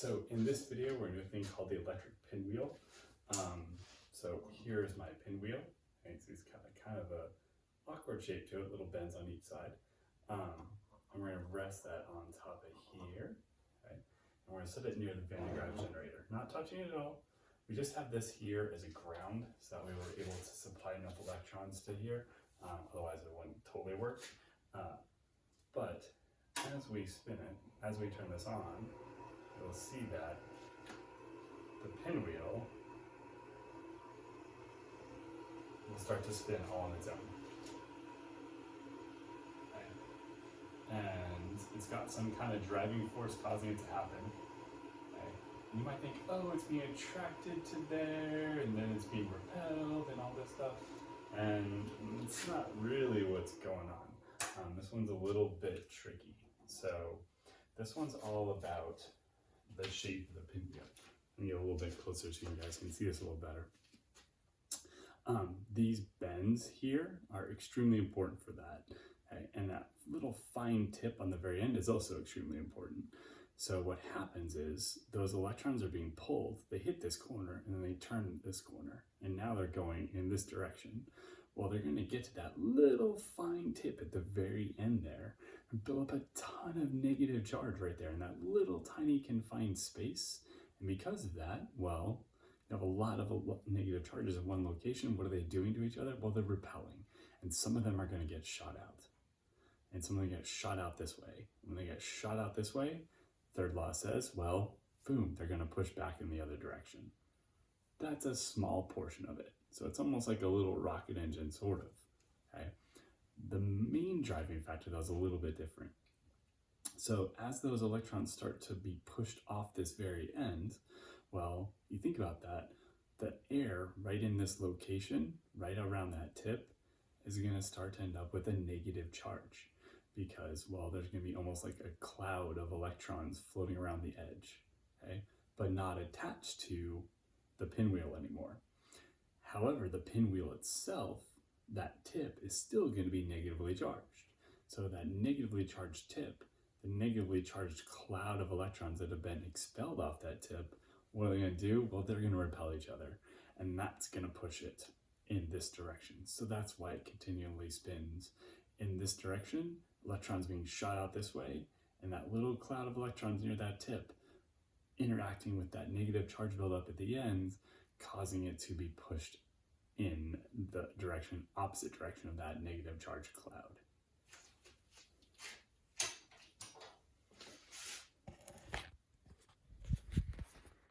So in this video, we're going to do a thing called the electric pinwheel. So here's my pinwheel. It's got kind of a awkward shape to it, little bends on each side. And we're going to rest that on top of here. Okay? And we're going to set it near the Van de Graaff generator. Not touching it at all. We just have this here as a ground, so that way we're able to supply enough electrons to here. Otherwise it wouldn't totally work. But as we spin it, as we turn this on, you'll see that the pinwheel will start to spin all on its own. Okay. And it's got some kind of driving force causing it to happen. Okay. You might think, oh, it's being attracted to there, and then it's being repelled and all this stuff. And it's not really what's going on. This one's a little bit tricky. So this one's all about the shape of the pinwheel. Let me get a little bit closer so you guys can see this a little better. These bends here are extremely important for that. Okay? And that little fine tip on the very end is also extremely important. So what happens is those electrons are being pulled, they hit this corner, and then they turn this corner. And now they're going in this direction. Well, they're going to get to that little fine tip at the very end there and build up a ton of negative charge right there in that little tiny confined space. And because of that, well, you have a lot of negative charges in one location. What are they doing to each other? Well, they're repelling. And some of them are going to get shot out. And some of them get shot out this way. When they get shot out this way, third law says, well, boom, they're going to push back in the other direction. That's a small portion of it. So it's almost like a little rocket engine, sort of. Okay? The main driving factor, though, is a little bit different. So as those electrons start to be pushed off this very end, well, you think about that, the air right in this location, right around that tip, is going to start to end up with a negative charge because, well, there's going to be almost like a cloud of electrons floating around the edge, okay? But not attached to the pinwheel anymore. However, the pinwheel itself, that tip, is still going to be negatively charged. So that negatively charged tip, the negatively charged cloud of electrons that have been expelled off that tip, what are they going to do? Well, they're going to repel each other, and that's going to push it in this direction. So that's why it continually spins in this direction, electrons being shot out this way, and that little cloud of electrons near that tip interacting with that negative charge buildup at the ends, causing it to be pushed in the opposite direction of that negative charge cloud.